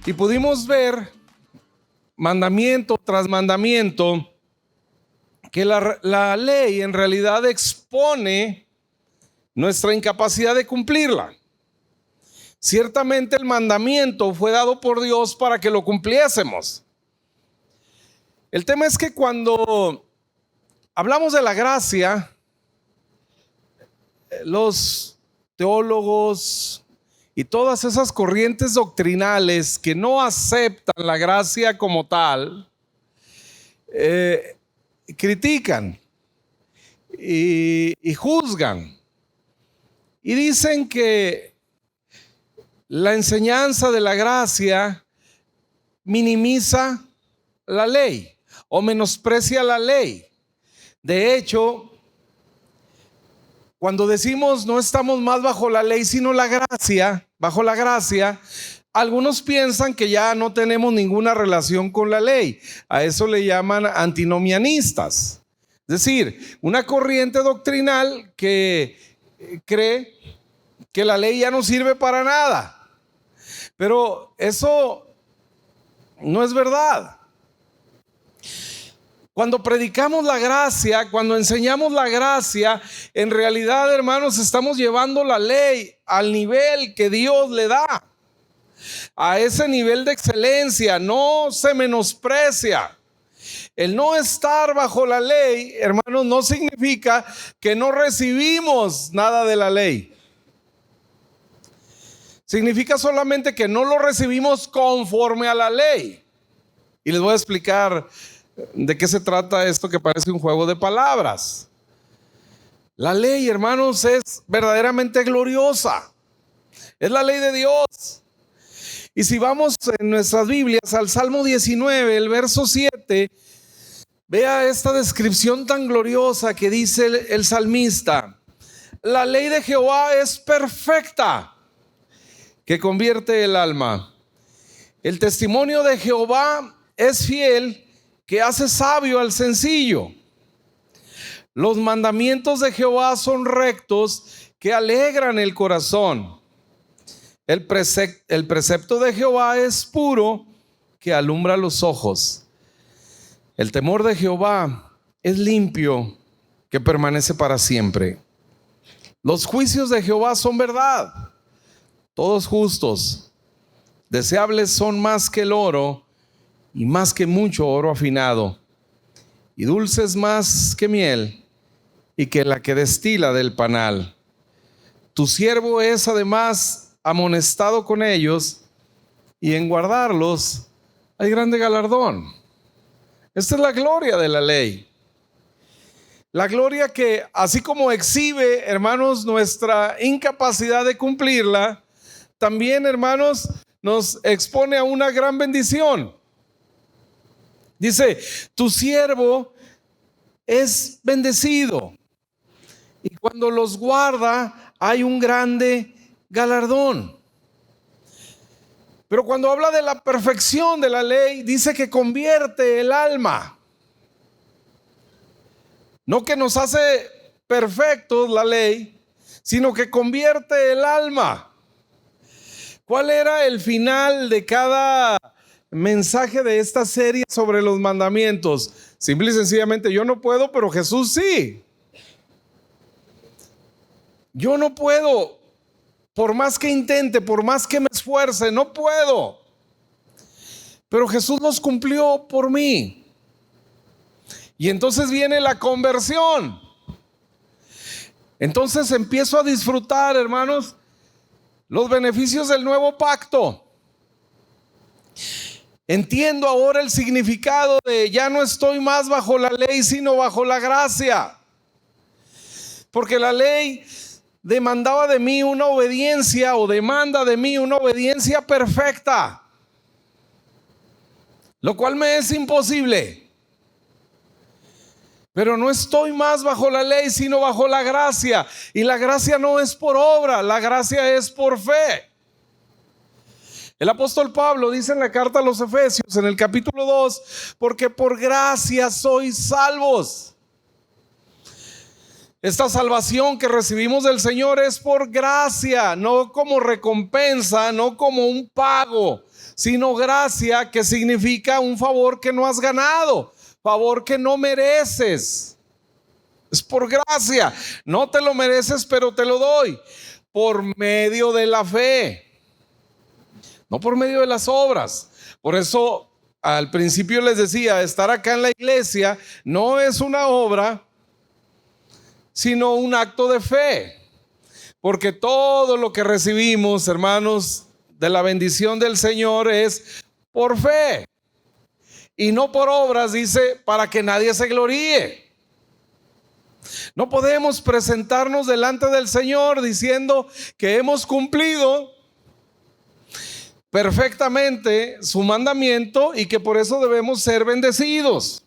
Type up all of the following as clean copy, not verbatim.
Y pudimos ver mandamiento tras mandamiento que la ley en realidad expone nuestra incapacidad de cumplirla. Ciertamente el mandamiento fue dado por Dios para que lo cumpliésemos. El tema es que cuando hablamos de la gracia, los teólogos y todas esas corrientes doctrinales que no aceptan la gracia como tal, critican y juzgan y dicen que la enseñanza de la gracia minimiza la ley o menosprecia la ley. De hecho, cuando decimos no estamos más bajo la ley sino la gracia, bajo la gracia, algunos piensan que ya no tenemos ninguna relación con la ley. A eso le llaman antinomianistas. Es decir, una corriente doctrinal que cree que la ley ya no sirve para nada. Pero eso no es verdad. Cuando predicamos la gracia, cuando enseñamos la gracia, en realidad, hermanos, estamos llevando la ley al nivel que Dios le da. A ese nivel de excelencia, no se menosprecia. El no estar bajo la ley, hermanos, no significa que no recibimos nada de la ley. Significa solamente que no lo recibimos conforme a la ley. Y les voy a explicar de qué se trata esto que parece un juego de palabras. La ley, hermanos, es verdaderamente gloriosa. Es la ley de Dios. Y si vamos en nuestras Biblias al Salmo 19, el verso 7, vea esta descripción tan gloriosa que dice el salmista: la ley de Jehová es perfecta, que convierte el alma. El testimonio de Jehová es fiel, que hace sabio al sencillo. Los mandamientos de Jehová son rectos, que alegran el corazón. El precepto de Jehová es puro, que alumbra los ojos. El temor de Jehová es limpio, que permanece para siempre. Los juicios de Jehová son verdad, todos justos. Deseables son más que el oro, y más que mucho oro afinado, y dulces más que miel, y que la que destila del panal. Tu siervo es además amonestado con ellos, y en guardarlos hay grande galardón. Esta es la gloria de la ley. La gloria que, así como exhibe, hermanos, nuestra incapacidad de cumplirla, también, hermanos, nos expone a una gran bendición. Dice, tu siervo es bendecido, y cuando los guarda hay un grande galardón. Pero cuando habla de la perfección de la ley, dice que convierte el alma. No que nos hace perfectos la ley, sino que convierte el alma. ¿Cuál era el final de cada mensaje de esta serie sobre los mandamientos? Simple y sencillamente, yo no puedo, pero Jesús sí. Yo no puedo, por más que intente, por más que me esfuerce, no puedo. Pero Jesús los cumplió por mí. Y entonces viene la conversión. Entonces empiezo a disfrutar, hermanos, los beneficios del nuevo pacto. Entiendo ahora el significado de ya no estoy más bajo la ley, sino bajo la gracia. Porque la ley demandaba de mí una obediencia, o demanda de mí una obediencia perfecta, lo cual me es imposible. Pero no estoy más bajo la ley, sino bajo la gracia. Y la gracia no es por obra, la gracia es por fe. El apóstol Pablo dice en la carta a los Efesios, en el capítulo 2, porque por gracia sois salvos. Esta salvación que recibimos del Señor es por gracia, no como recompensa, no como un pago, sino gracia, que significa un favor que no has ganado, favor que no mereces. Es por gracia, no te lo mereces, pero te lo doy por medio de la fe, no por medio de las obras. Por eso al principio les decía, estar acá en la iglesia no es una obra, sino un acto de fe, porque todo lo que recibimos, hermanos, de la bendición del Señor es por fe y no por obras, dice, para que nadie se gloríe. No podemos presentarnos delante del Señor diciendo que hemos cumplido perfectamente su mandamiento y que por eso debemos ser bendecidos.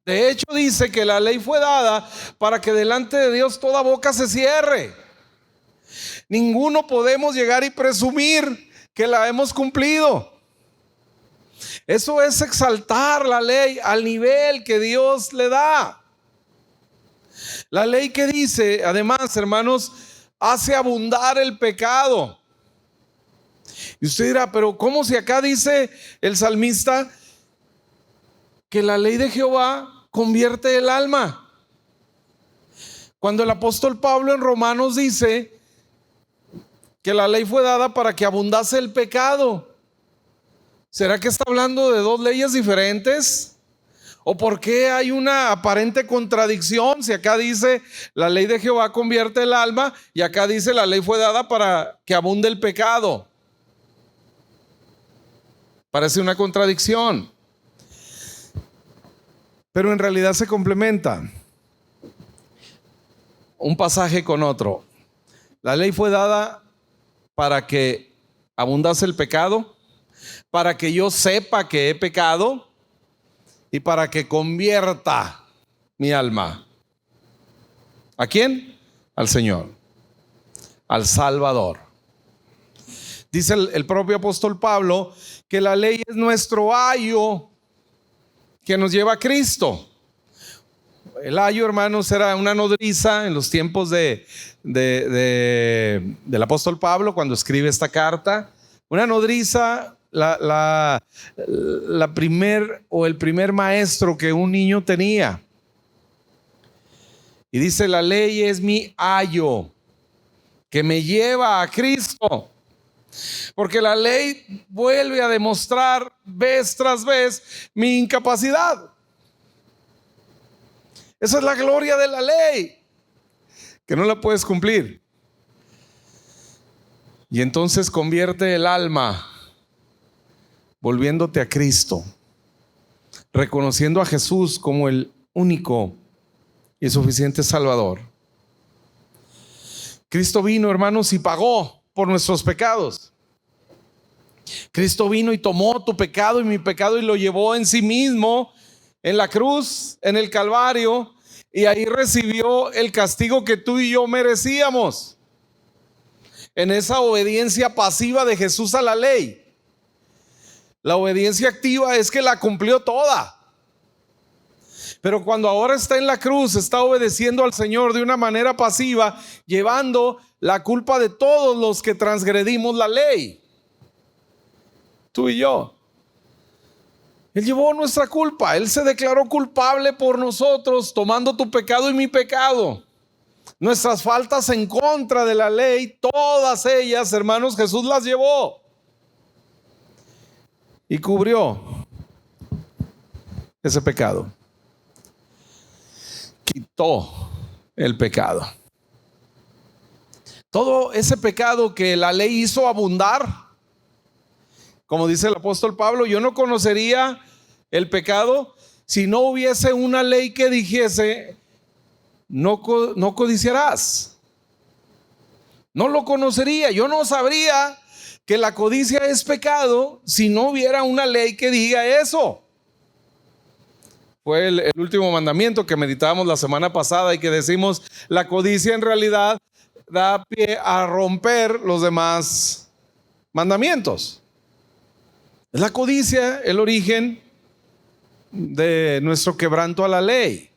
De hecho, dice que la ley fue dada para que delante de Dios toda boca se cierre. Ninguno podemos llegar y presumir que la hemos cumplido. Eso es exaltar la ley al nivel que Dios le da. La ley que dice, además, hermanos, hace abundar el pecado. Y usted dirá, pero ¿cómo si acá dice el salmista que la ley de Jehová convierte el alma? Cuando el apóstol Pablo en Romanos dice que la ley fue dada para que abundase el pecado, ¿será que está hablando de dos leyes diferentes? ¿O por qué hay una aparente contradicción? Si acá dice la ley de Jehová convierte el alma y acá dice la ley fue dada para que abunde el pecado. Parece una contradicción, pero en realidad se complementa un pasaje con otro. La ley fue dada para que abundase el pecado, para que yo sepa que he pecado y para que convierta mi alma. ¿A quién? Al Señor, al Salvador. Dice el propio apóstol Pablo que la ley es nuestro ayo que nos lleva a Cristo. El ayo, hermanos, era una nodriza en los tiempos del apóstol Pablo cuando escribe esta carta. Una nodriza, el primer maestro que un niño tenía. Y dice, la ley es mi ayo que me lleva a Cristo. Porque la ley vuelve a demostrar vez tras vez mi incapacidad. Esa es la gloria de la ley, que no la puedes cumplir. Y entonces convierte el alma volviéndote a Cristo, reconociendo a Jesús como el único y suficiente Salvador. Cristo vino, hermanos, y pagó por nuestros pecados. Cristo vino y tomó tu pecado y mi pecado y lo llevó en sí mismo en la cruz, en el Calvario, y ahí recibió el castigo que tú y yo merecíamos, en esa obediencia pasiva de Jesús a la ley. La obediencia activa es que la cumplió toda. Pero cuando ahora está en la cruz, está obedeciendo al Señor de una manera pasiva, llevando la culpa de todos los que transgredimos la ley. Tú y yo. Él llevó nuestra culpa. Él se declaró culpable por nosotros, tomando tu pecado y mi pecado. Nuestras faltas en contra de la ley, todas ellas, hermanos, Jesús las llevó y cubrió ese pecado. Quitó el pecado. Todo ese pecado que la ley hizo abundar, como dice el apóstol Pablo, yo no conocería el pecado si no hubiese una ley que dijese no codiciarás. No lo conocería. Yo no sabría que la codicia es pecado si no hubiera una ley que diga eso. Fue el último mandamiento que meditábamos la semana pasada y que decimos, la codicia en realidad da pie a romper los demás mandamientos. Es la codicia el origen de nuestro quebranto a la ley.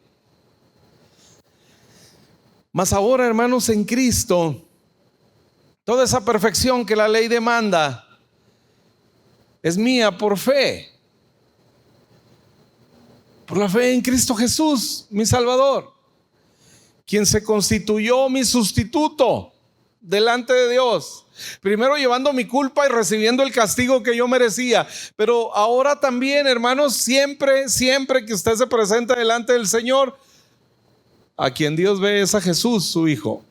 Mas ahora, hermanos, en Cristo, toda esa perfección que la ley demanda es mía por fe. Por la fe en Cristo Jesús, mi Salvador, quien se constituyó mi sustituto delante de Dios. Primero llevando mi culpa y recibiendo el castigo que yo merecía. Pero ahora también, hermanos, siempre que usted se presenta delante del Señor, a quien Dios ve es a Jesús, su Hijo.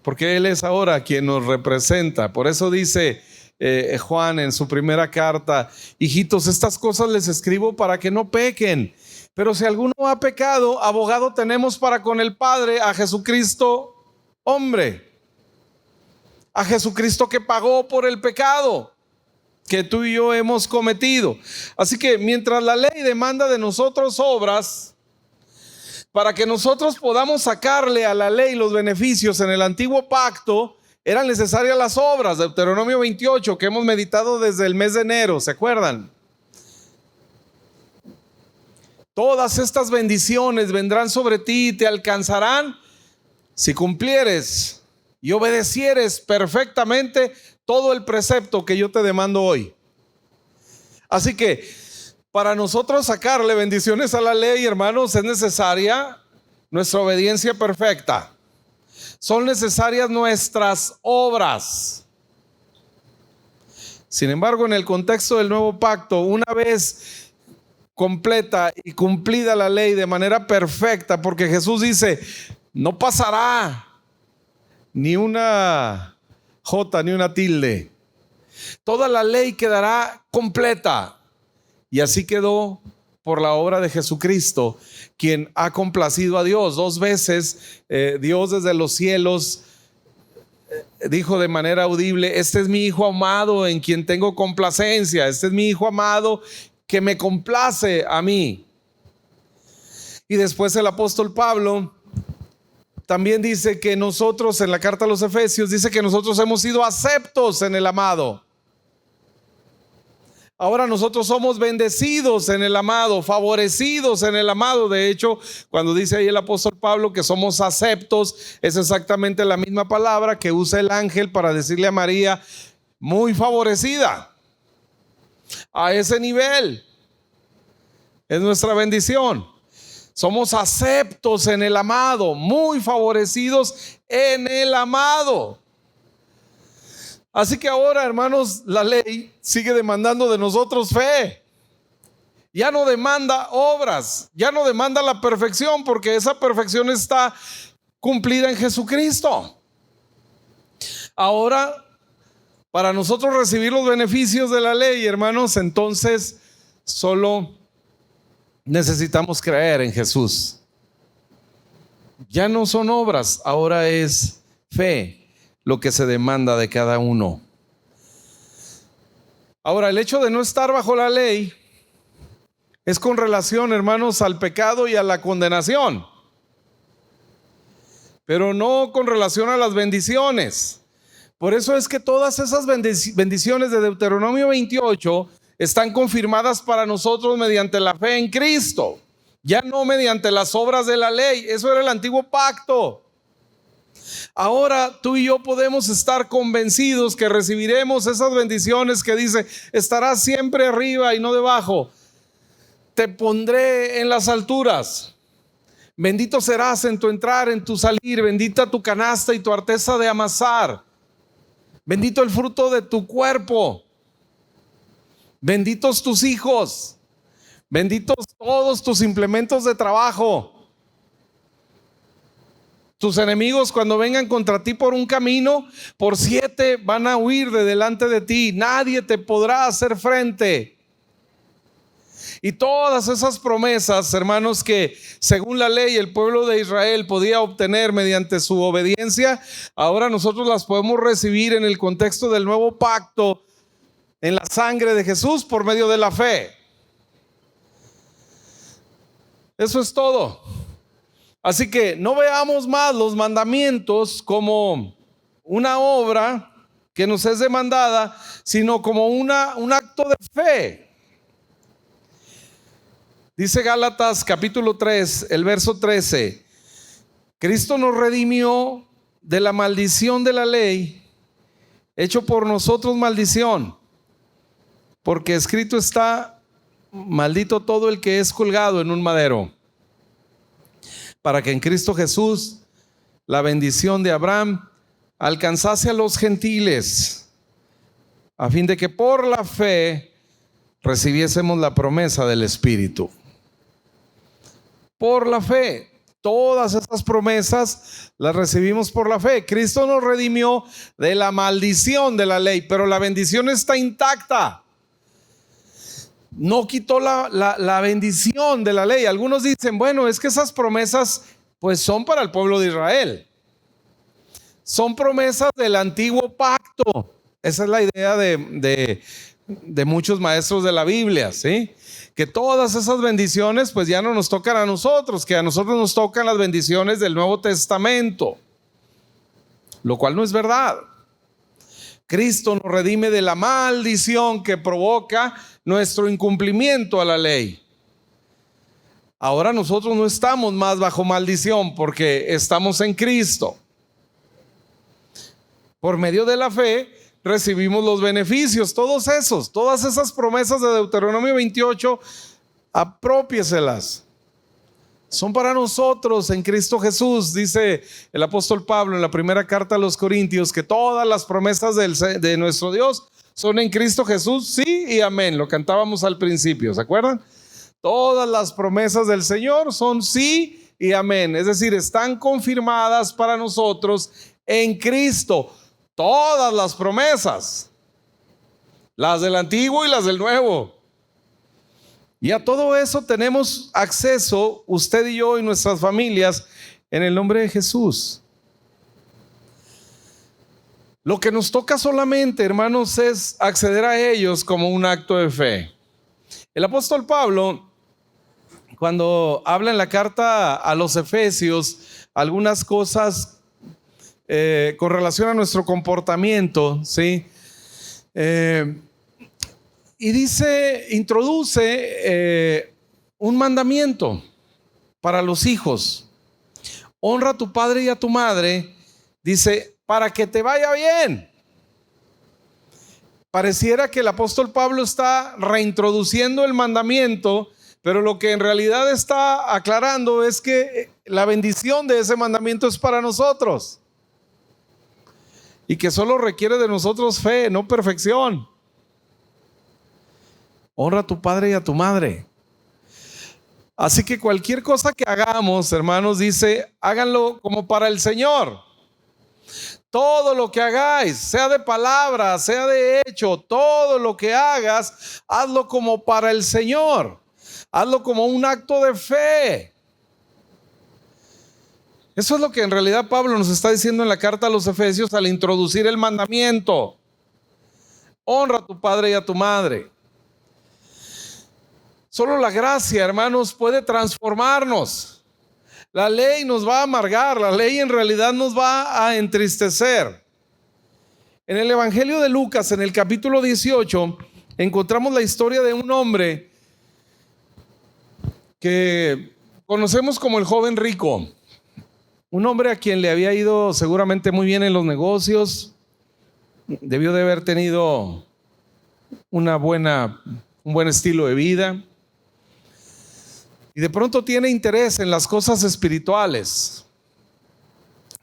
Porque Él es ahora quien nos representa. Por eso dice Juan en su primera carta: hijitos, estas cosas les escribo para que no pequen. Pero si alguno ha pecado, abogado tenemos para con el Padre, a Jesucristo hombre. A Jesucristo que pagó por el pecado que tú y yo hemos cometido. Así que mientras la ley demanda de nosotros obras, para que nosotros podamos sacarle a la ley los beneficios en el antiguo pacto, eran necesarias las obras. Deuteronomio 28, que hemos meditado desde el mes de enero, ¿se acuerdan? Todas estas bendiciones vendrán sobre ti y te alcanzarán si cumplieres y obedecieres perfectamente todo el precepto que yo te demando hoy. Así que para nosotros sacarle bendiciones a la ley, hermanos, es necesaria nuestra obediencia perfecta. Son necesarias nuestras obras. Sin embargo, en el contexto del nuevo pacto, una vez completa y cumplida la ley de manera perfecta, porque Jesús dice: no pasará ni una jota ni una tilde. Toda la ley quedará completa. Y así quedó por la obra de Jesucristo, quien ha complacido a Dios. 2 veces Dios desde los cielos dijo de manera audible: este es mi Hijo amado en quien tengo complacencia. Este es mi Hijo amado que me complace a mí. Y después el apóstol Pablo también dice que nosotros, en la carta a los Efesios, dice que nosotros hemos sido aceptos en el amado. Ahora nosotros somos bendecidos en el amado, favorecidos en el amado. De hecho, cuando dice ahí el apóstol Pablo que somos aceptos, es exactamente la misma palabra que usa el ángel para decirle a María: muy favorecida. A ese nivel es nuestra bendición. Somos aceptos en el amado, muy favorecidos en el amado. Así que ahora, hermanos, la ley sigue demandando de nosotros fe. Ya no demanda obras, ya no demanda la perfección, porque esa perfección está cumplida en Jesucristo. Ahora, para nosotros recibir los beneficios de la ley, hermanos, entonces solo necesitamos creer en Jesús. Ya no son obras, ahora es fe lo que se demanda de cada uno. Ahora, el hecho de no estar bajo la ley es con relación, hermanos, al pecado y a la condenación, pero no con relación a las bendiciones. Por eso es que todas esas bendiciones de Deuteronomio 28 están confirmadas para nosotros mediante la fe en Cristo, ya no mediante las obras de la ley. Eso era el antiguo pacto. Ahora tú y yo podemos estar convencidos que recibiremos esas bendiciones que dice: estarás siempre arriba y no debajo. Te pondré en las alturas. Bendito serás en tu entrar, en tu salir. Bendita tu canasta y tu arteza de amasar. Bendito el fruto de tu cuerpo. Benditos tus hijos. Benditos todos tus implementos de trabajo. Tus enemigos, cuando vengan contra ti por un camino, por 7 van a huir de delante de ti. Nadie te podrá hacer frente. Y todas esas promesas, hermanos, que según la ley el pueblo de Israel podía obtener mediante su obediencia, ahora nosotros las podemos recibir en el contexto del nuevo pacto, en la sangre de Jesús, por medio de la fe. Eso es todo. Así que no veamos más los mandamientos como una obra que nos es demandada, sino como un acto de fe. Dice Gálatas capítulo 3, el verso 13: Cristo nos redimió de la maldición de la ley, hecho por nosotros maldición, porque escrito está: maldito todo el que es colgado en un madero, para que en Cristo Jesús la bendición de Abraham alcanzase a los gentiles, a fin de que por la fe recibiésemos la promesa del Espíritu. Por la fe. Todas estas promesas las recibimos por la fe. Cristo nos redimió de la maldición de la ley, pero la bendición está intacta. No quitó la bendición de la ley. Algunos dicen, bueno, es que esas promesas pues son para el pueblo de Israel. Son promesas del antiguo pacto. Esa es la idea de muchos maestros de la Biblia, ¿sí? Que todas esas bendiciones pues ya no nos tocan a nosotros, que a nosotros nos tocan las bendiciones del Nuevo Testamento, lo cual no es verdad. Cristo nos redime de la maldición que provoca nuestro incumplimiento a la ley. Ahora nosotros no estamos más bajo maldición porque estamos en Cristo. Por medio de la fe recibimos los beneficios, todas esas promesas de Deuteronomio 28, apropiéselas. Son para nosotros en Cristo Jesús. Dice el apóstol Pablo en la primera carta a los Corintios que todas las promesas de nuestro Dios son en Cristo Jesús, sí y amén. Lo cantábamos al principio, ¿se acuerdan? Todas las promesas del Señor son sí y amén. Es decir, están confirmadas para nosotros en Cristo. Todas las promesas, las del Antiguo y las del Nuevo. Y a todo eso tenemos acceso usted y yo y nuestras familias en el nombre de Jesús. Lo que nos toca solamente, hermanos, es acceder a ellos como un acto de fe. El apóstol Pablo, cuando habla en la carta a los Efesios, algunas cosas con relación a nuestro comportamiento, ¿sí? Y introduce un mandamiento para los hijos. Honra a tu padre y a tu madre, dice, para que te vaya bien. Pareciera que el apóstol Pablo está reintroduciendo el mandamiento, pero lo que en realidad está aclarando es que la bendición de ese mandamiento es para nosotros. Y que solo requiere de nosotros fe, no perfección. Honra a tu padre y a tu madre. Así que cualquier cosa que hagamos, hermanos, dice, háganlo como para el Señor. Todo lo que hagáis, sea de palabra, sea de hecho, todo lo que hagas, hazlo como para el Señor. Hazlo como un acto de fe. Eso es lo que en realidad Pablo nos está diciendo en la carta a los Efesios al introducir el mandamiento. Honra a tu padre y a tu madre. Solo la gracia, hermanos, puede transformarnos. La ley nos va a amargar, la ley en realidad nos va a entristecer. En el Evangelio de Lucas, en el capítulo 18, encontramos la historia de un hombre que conocemos como el joven rico. Un hombre a quien le había ido seguramente muy bien en los negocios, debió de haber tenido un buen estilo de vida, y de pronto tiene interés en las cosas espirituales.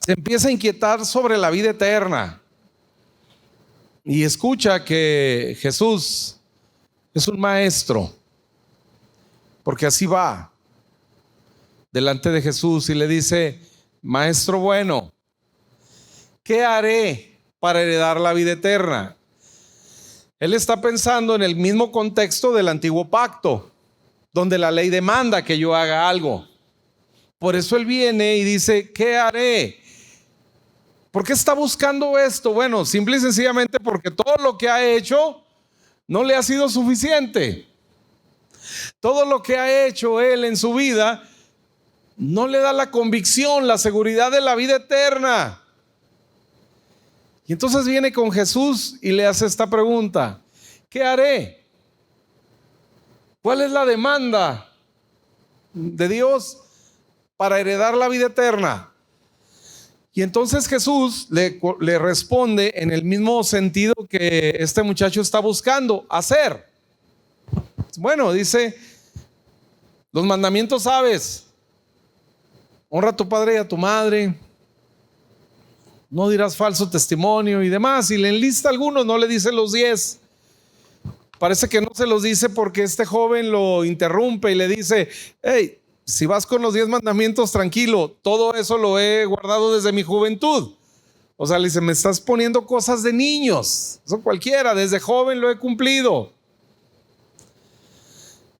Se empieza a inquietar sobre la vida eterna y escucha que Jesús es un maestro, porque así va delante de Jesús y le dice: Maestro bueno, ¿qué haré para heredar la vida eterna? Él está pensando en el mismo contexto del antiguo pacto, donde la ley demanda que yo haga algo. Por eso él viene y dice: ¿qué haré? ¿Por qué está buscando esto? Bueno, simple y sencillamente porque todo lo que ha hecho no le ha sido suficiente. Todo lo que ha hecho él en su vida no le da la convicción, la seguridad de la vida eterna. Y entonces viene con Jesús y le hace esta pregunta: ¿qué haré? ¿Cuál es la demanda de Dios para heredar la vida eterna? Y entonces Jesús le responde en el mismo sentido que este muchacho está buscando hacer. Bueno, dice, los mandamientos sabes: honra a tu padre y a tu madre, no dirás falso testimonio y demás. Y le enlista algunos, no le dice los 10. Parece que no se los dice porque este joven lo interrumpe y le dice: hey, si vas con los 10 mandamientos, tranquilo, todo eso lo he guardado desde mi juventud. O sea, le dice, me estás poniendo cosas de niños. Eso cualquiera, desde joven lo he cumplido.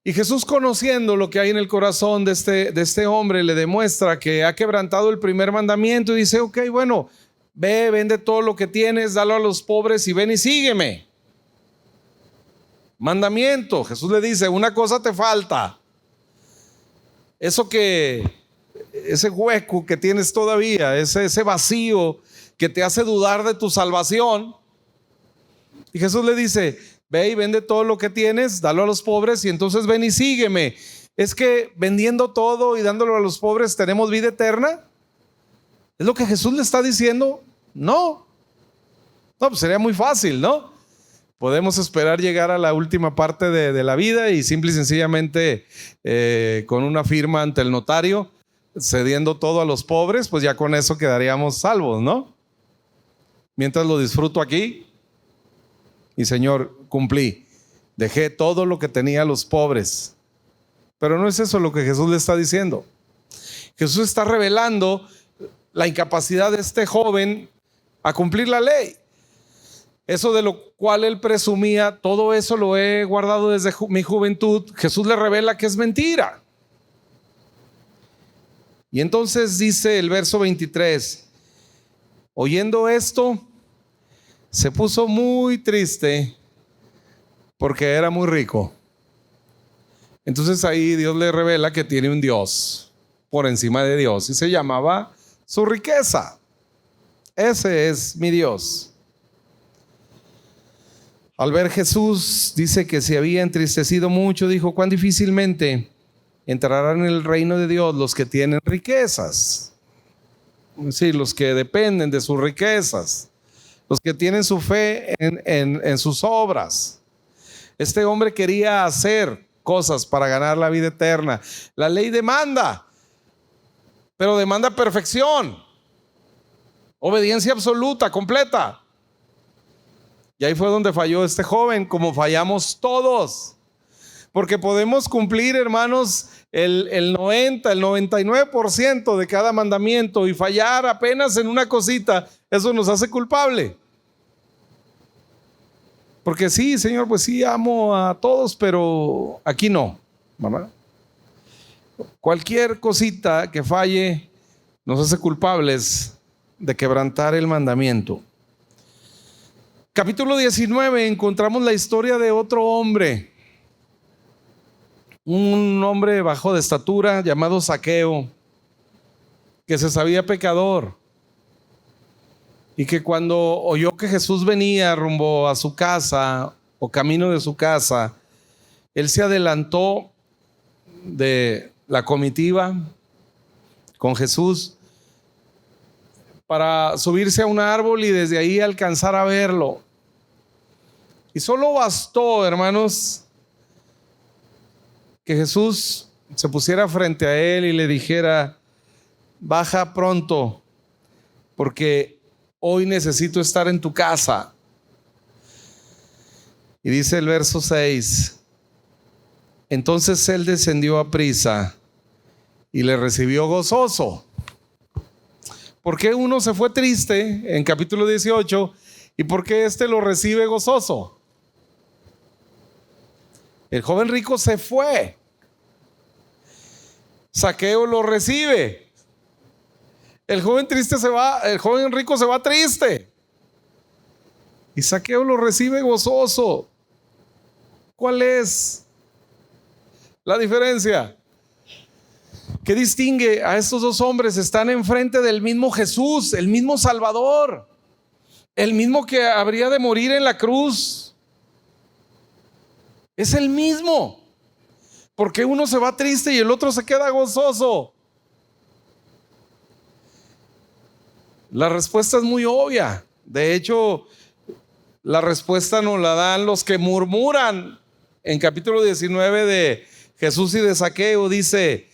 Y Jesús, conociendo lo que hay en el corazón de este hombre, le demuestra que ha quebrantado el primer mandamiento y dice: ok, bueno, ve, vende todo lo que tienes, dalo a los pobres y ven y sígueme. Mandamiento. Jesús le dice: una cosa te falta. Ese hueco que tienes todavía, ese vacío que te hace dudar de tu salvación. Y Jesús le dice: ve y vende todo lo que tienes, dalo a los pobres y entonces ven y sígueme. ¿Es que vendiendo todo y dándolo a los pobres tenemos vida eterna? ¿Es lo que Jesús le está diciendo? No, pues sería muy fácil, ¿no? Podemos esperar llegar a la última parte de la vida y simple y sencillamente con una firma ante el notario, cediendo todo a los pobres, pues ya con eso quedaríamos salvos, ¿no? Mientras lo disfruto aquí y Señor, cumplí, dejé todo lo que tenía a los pobres. Pero no es eso lo que Jesús le está diciendo. Jesús está revelando la incapacidad de este joven a cumplir la ley. Eso de lo cual él presumía, todo eso lo he guardado desde mi juventud, Jesús le revela que es mentira. Y entonces dice el verso 23, oyendo esto, se puso muy triste porque era muy rico. Entonces ahí Dios le revela que tiene un Dios por encima de Dios y se llamaba su riqueza. Ese es mi Dios. Al ver Jesús, dice que se había entristecido mucho, dijo: cuán difícilmente entrarán en el reino de Dios los que tienen riquezas. Sí, los que dependen de sus riquezas, los que tienen su fe en sus obras. Este hombre quería hacer cosas para ganar la vida eterna. La ley demanda, pero demanda perfección, obediencia absoluta, completa. Y ahí fue donde falló este joven, como fallamos todos. Porque podemos cumplir, hermanos, el 90, el 99% de cada mandamiento y fallar apenas en una cosita, eso nos hace culpable. Porque sí, Señor, pues sí, amo a todos, pero aquí no, ¿verdad? Cualquier cosita que falle nos hace culpables de quebrantar el mandamiento. Capítulo 19, encontramos la historia de otro hombre, un hombre bajo de estatura llamado Zaqueo, que se sabía pecador y que cuando oyó que Jesús venía rumbo a su casa o camino de su casa, él se adelantó de la comitiva con Jesús para subirse a un árbol y desde ahí alcanzar a verlo. Y solo bastó, hermanos, que Jesús se pusiera frente a él y le dijera: baja pronto, porque hoy necesito estar en tu casa. Y dice el verso 6, entonces él descendió a prisa y le recibió gozoso. ¿Por qué uno se fue triste en capítulo 18 y por qué este lo recibe gozoso? El joven rico se fue, Zaqueo lo recibe. El joven triste se va, el joven rico se va triste y Zaqueo lo recibe gozoso. ¿Cuál es la diferencia? ¿Qué distingue a estos dos hombres? Están enfrente del mismo Jesús, el mismo Salvador, el mismo que habría de morir en la cruz. Es el mismo. ¿Por qué uno se va triste y el otro se queda gozoso? La respuesta es muy obvia. De hecho, la respuesta nos la dan los que murmuran. En capítulo 19 de Jesús y de Zaqueo dice,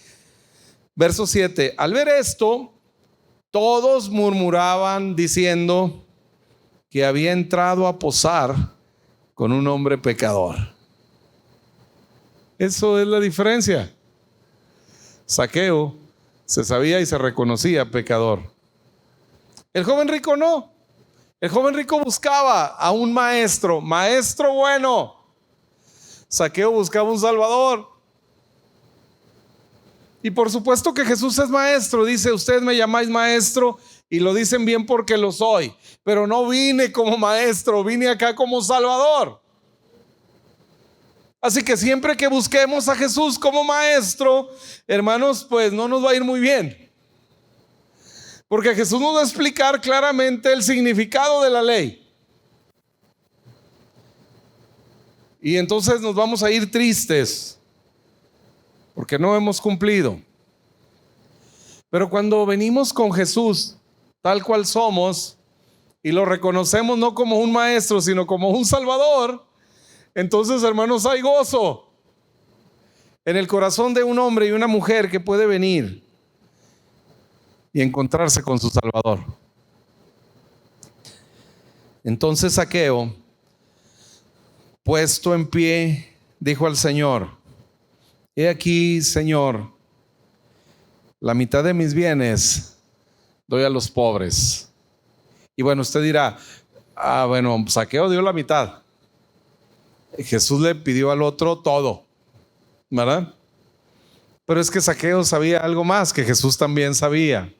verso 7, al ver esto, todos murmuraban diciendo que había entrado a posar con un hombre pecador. Eso es la diferencia. Zaqueo se sabía y se reconocía pecador. El joven rico no. El joven rico buscaba a un maestro bueno. Zaqueo buscaba un salvador. Y por supuesto que Jesús es maestro. Dice, ustedes me llamáis maestro y lo dicen bien porque lo soy. Pero no vine como maestro, vine acá como salvador. Así que siempre que busquemos a Jesús como maestro, hermanos, pues no nos va a ir muy bien. Porque Jesús nos va a explicar claramente el significado de la ley. Y entonces nos vamos a ir tristes, porque no hemos cumplido. Pero cuando venimos con Jesús, tal cual somos, y lo reconocemos no como un maestro, sino como un salvador, entonces, hermanos, hay gozo en el corazón de un hombre y una mujer que puede venir y encontrarse con su Salvador. Entonces Zaqueo, puesto en pie, dijo al Señor, he aquí, Señor, la mitad de mis bienes doy a los pobres. Y bueno, usted dirá, bueno, Zaqueo dio la mitad. Jesús le pidió al otro todo, ¿verdad? Pero es que Zaqueo sabía algo más que Jesús también sabía.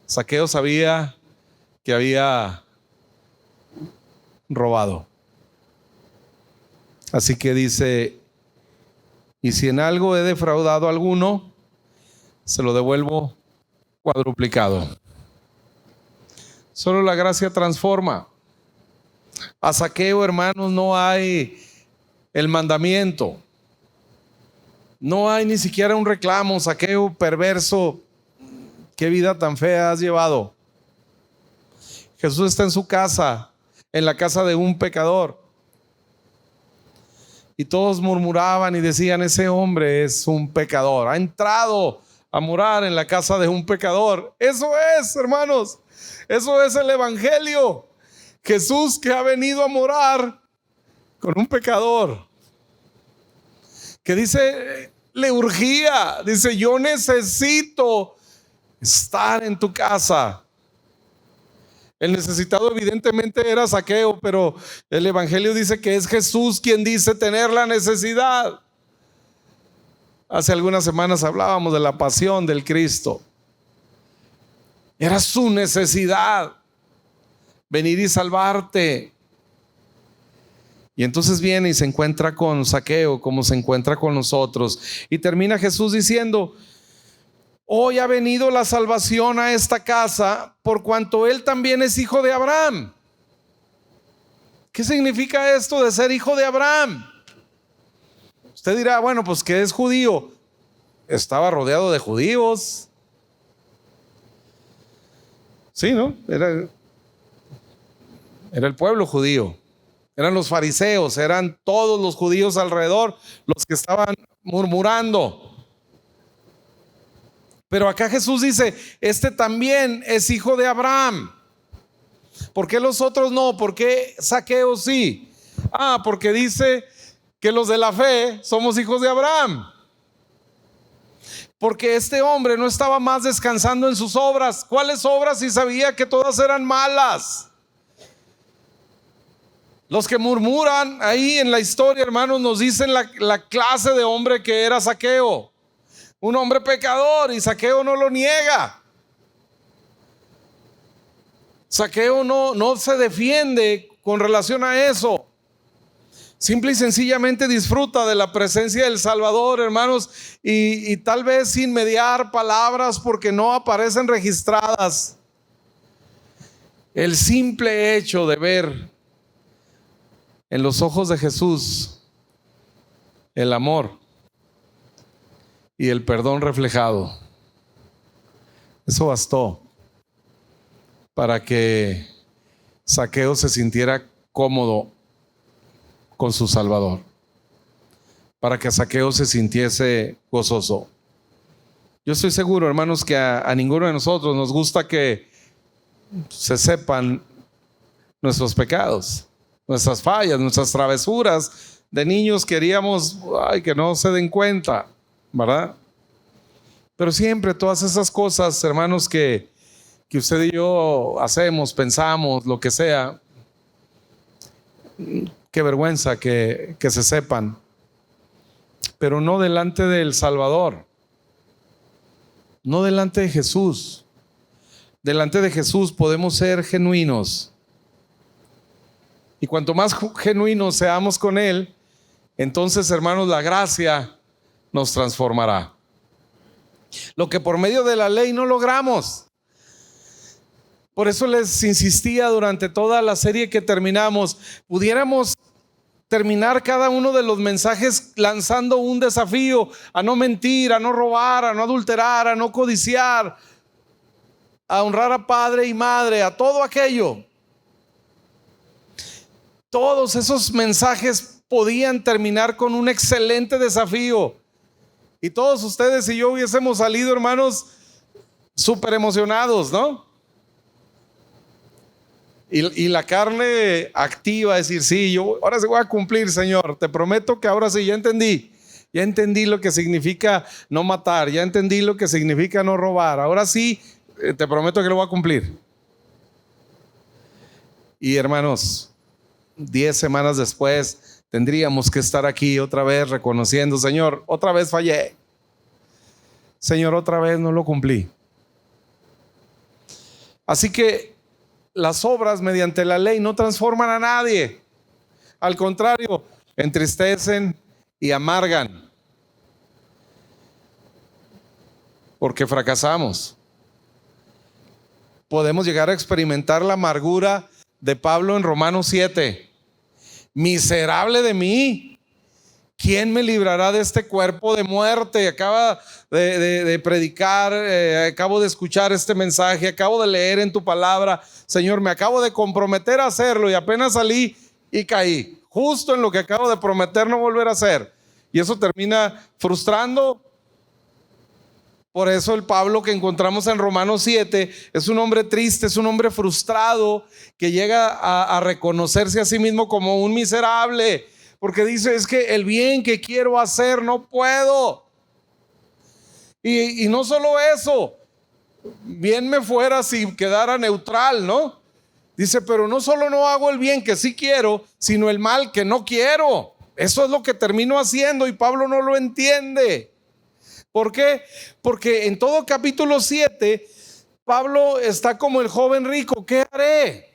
Zaqueo sabía que había robado. Así que dice, y si en algo he defraudado a alguno, se lo devuelvo cuadruplicado. Solo la gracia transforma. A Zaqueo, hermanos, no hay el mandamiento. No hay ni siquiera un reclamo. Zaqueo, perverso, qué vida tan fea has llevado. Jesús está en su casa, en la casa de un pecador. Y todos murmuraban y decían, ese hombre es un pecador. Ha entrado a morar en la casa de un pecador. Eso es, hermanos. Eso es el evangelio. Jesús que ha venido a morar con un pecador. Que dice, le urgía. Dice, yo necesito estar en tu casa. El necesitado evidentemente era Zaqueo, pero el evangelio dice que es Jesús quien dice tener la necesidad. Hace algunas semanas hablábamos de la pasión del Cristo. Era su necesidad venir y salvarte. Y entonces viene y se encuentra con Zaqueo como se encuentra con nosotros. Y termina Jesús diciendo, hoy ha venido la salvación a esta casa por cuanto él también es hijo de Abraham. ¿Qué significa esto de ser hijo de Abraham? Usted dirá, bueno, pues que es judío. Estaba rodeado de judíos. Sí, ¿no? Era el pueblo judío. Eran los fariseos, eran todos los judíos alrededor los que estaban murmurando. Pero acá Jesús dice, este también es hijo de Abraham. ¿Por qué los otros no? ¿Por qué Zaqueo sí? Porque dice que los de la fe somos hijos de Abraham. Porque este hombre no estaba más descansando en sus obras. ¿Cuáles obras? Si sabía que todas eran malas. Los que murmuran ahí en la historia, hermanos, nos dicen la clase de hombre que era Zaqueo. Un hombre pecador, y Zaqueo no lo niega. Zaqueo no se defiende con relación a eso. Simple y sencillamente disfruta de la presencia del Salvador, hermanos, y tal vez sin mediar palabras porque no aparecen registradas. El simple hecho de ver en los ojos de Jesús el amor y el perdón reflejado, eso bastó para que Zaqueo se sintiera cómodo con su Salvador, para que Zaqueo se sintiese gozoso. Yo estoy seguro, hermanos, que a ninguno de nosotros nos gusta que se sepan nuestros pecados, nuestras fallas, nuestras travesuras. De niños queríamos que no se den cuenta, ¿verdad? Pero siempre todas esas cosas, hermanos, que usted y yo hacemos, pensamos, lo que sea, qué vergüenza que se sepan, pero no delante del Salvador, no delante de Jesús. Delante de Jesús podemos ser genuinos, y cuanto más genuinos seamos con Él, entonces, hermanos, la gracia nos transformará. Lo que por medio de la ley no logramos. Por eso les insistía durante toda la serie que terminamos, pudiéramos terminar cada uno de los mensajes lanzando un desafío a no mentir, a no robar, a no adulterar, a no codiciar, a honrar a padre y madre, a todo aquello. Todos esos mensajes podían terminar con un excelente desafío, y todos ustedes y yo hubiésemos salido, hermanos, súper emocionados, ¿no? Y la carne activa, decir, sí, yo ahora sí voy a cumplir, Señor, te prometo que ahora sí, ya entendí lo que significa no matar, ya entendí lo que significa no robar, ahora sí, te prometo que lo voy a cumplir. Y hermanos, 10 semanas después tendríamos que estar aquí otra vez reconociendo, Señor, otra vez fallé, Señor, otra vez no lo cumplí. Así que las obras mediante la ley no transforman a nadie. Al contrario, entristecen y amargan, porque fracasamos. Podemos llegar a experimentar la amargura de Pablo en Romanos 7. Miserable de mí, ¿quién me librará de este cuerpo de muerte? Acaba de predicar, acabo de escuchar este mensaje, acabo de leer en tu palabra, Señor, me acabo de comprometer a hacerlo y apenas salí y caí, justo en lo que acabo de prometer no volver a hacer. Y eso termina frustrando. Por eso el Pablo que encontramos en Romanos 7 es un hombre triste, es un hombre frustrado que llega a reconocerse a sí mismo como un miserable, porque dice, es que el bien que quiero hacer no puedo. Y no solo eso, bien me fuera si quedara neutral, ¿no? Dice, pero no solo no hago el bien que sí quiero, sino el mal que no quiero. Eso es lo que termino haciendo, y Pablo no lo entiende. ¿Por qué? Porque en todo capítulo 7, Pablo está como el joven rico. ¿Qué haré?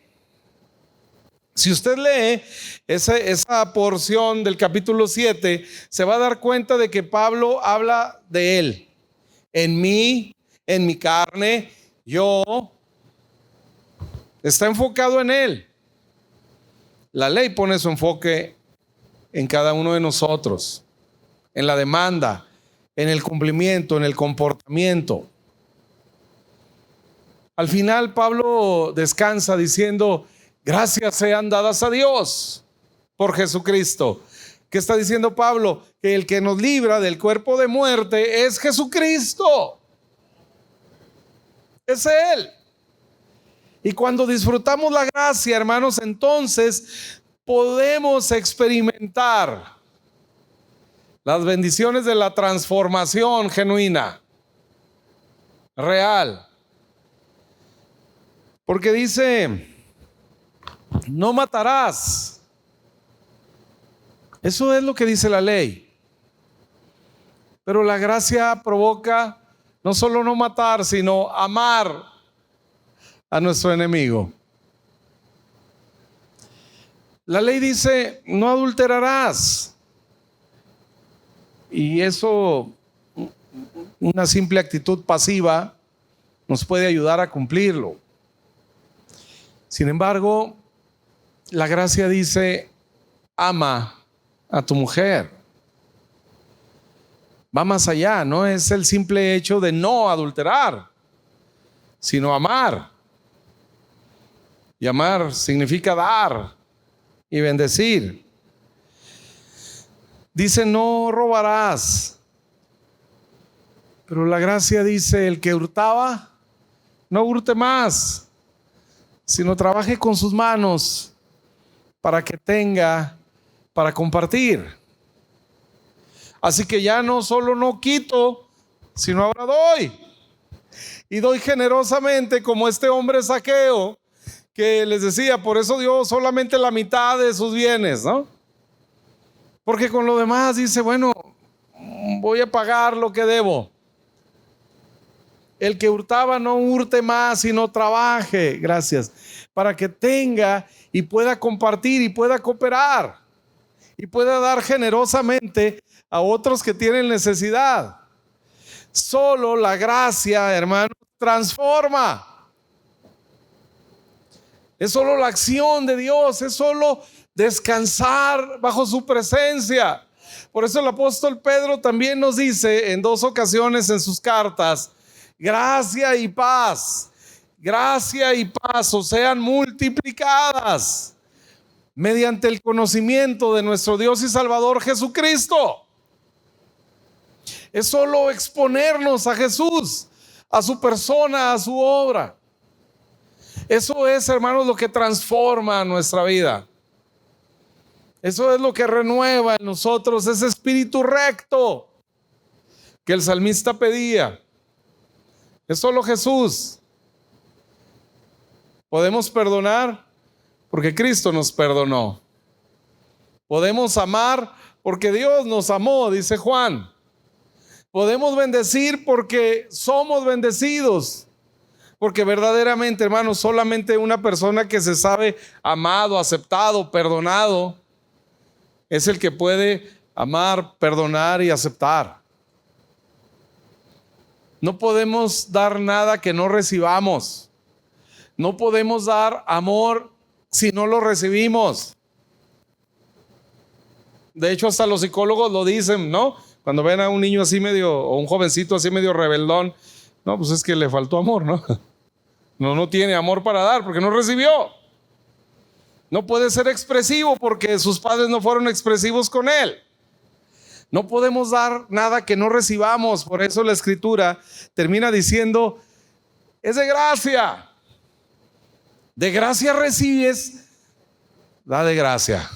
Si usted lee esa porción del capítulo 7, se va a dar cuenta de que Pablo habla de él. En mí, en mi carne, yo. Está enfocado en él. La ley pone su enfoque en cada uno de nosotros, en la demanda, en el cumplimiento, en el comportamiento. Al final Pablo descansa diciendo, gracias sean dadas a Dios por Jesucristo. ¿Qué está diciendo Pablo? Que el que nos libra del cuerpo de muerte es Jesucristo. Es Él. Y cuando disfrutamos la gracia, hermanos, entonces podemos experimentar las bendiciones de la transformación genuina, real. Porque dice, no matarás. Eso es lo que dice la ley. Pero la gracia provoca no solo no matar, sino amar a nuestro enemigo. La ley dice, no adulterarás. Y eso, una simple actitud pasiva, nos puede ayudar a cumplirlo. Sin embargo, la gracia dice, ama a tu mujer. Va más allá, no es el simple hecho de no adulterar, sino amar. Y amar significa dar y bendecir. Dice, no robarás. Pero la gracia dice, el que hurtaba, no hurte más, sino trabaje con sus manos para que tenga para compartir. Así que ya no solo no quito, sino ahora doy. Y doy generosamente, como este hombre Zaqueo, que les decía, por eso dio solamente la mitad de sus bienes, ¿no? Porque con lo demás dice, bueno, voy a pagar lo que debo. El que hurtaba no hurte más, sino trabaje, gracias, para que tenga y pueda compartir y pueda cooperar y pueda dar generosamente a otros que tienen necesidad. Solo la gracia, hermano, transforma. Es solo la acción de Dios, es solo descansar bajo su presencia. Por eso el apóstol Pedro también nos dice en 2 ocasiones en sus cartas, gracia y paz os sean multiplicadas mediante el conocimiento de nuestro Dios y Salvador Jesucristo. Es solo exponernos a Jesús, a su persona, a su obra. Eso es, hermanos, lo que transforma nuestra vida. Eso es lo que renueva en nosotros ese espíritu recto que el salmista pedía. Es solo Jesús. Podemos perdonar porque Cristo nos perdonó. Podemos amar porque Dios nos amó, dice Juan. Podemos bendecir porque somos bendecidos. Porque verdaderamente, hermanos, solamente una persona que se sabe amado, aceptado, perdonado, es el que puede amar, perdonar y aceptar. No podemos dar nada que no recibamos. No podemos dar amor si no lo recibimos. De hecho, hasta los psicólogos lo dicen, ¿no? Cuando ven a un niño así medio, o un jovencito así medio rebeldón, no, pues es que le faltó amor, ¿no? No tiene amor para dar porque no recibió. No puede ser expresivo porque sus padres no fueron expresivos con él. No podemos dar nada que no recibamos. Por eso la Escritura termina diciendo, es de gracia. De gracia recibes, da de gracia.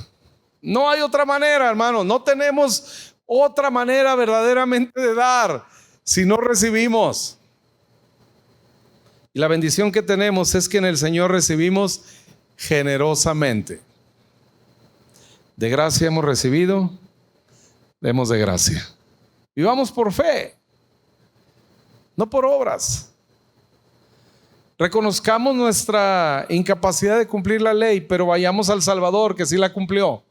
No hay otra manera, hermano. No tenemos otra manera verdaderamente de dar si no recibimos. Y la bendición que tenemos es que en el Señor recibimos generosamente. De gracia hemos recibido, demos de gracia. Vivamos por fe, no por obras. Reconozcamos nuestra incapacidad de cumplir la ley, pero vayamos al Salvador que sí la cumplió.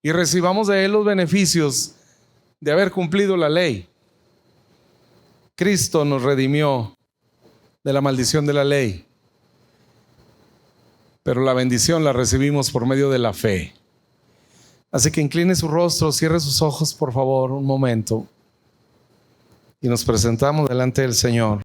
Y recibamos de Él los beneficios de haber cumplido la ley. Cristo nos redimió de la maldición de la ley, pero la bendición la recibimos por medio de la fe. Así que incline su rostro, cierre sus ojos por favor un momento y nos presentamos delante del Señor.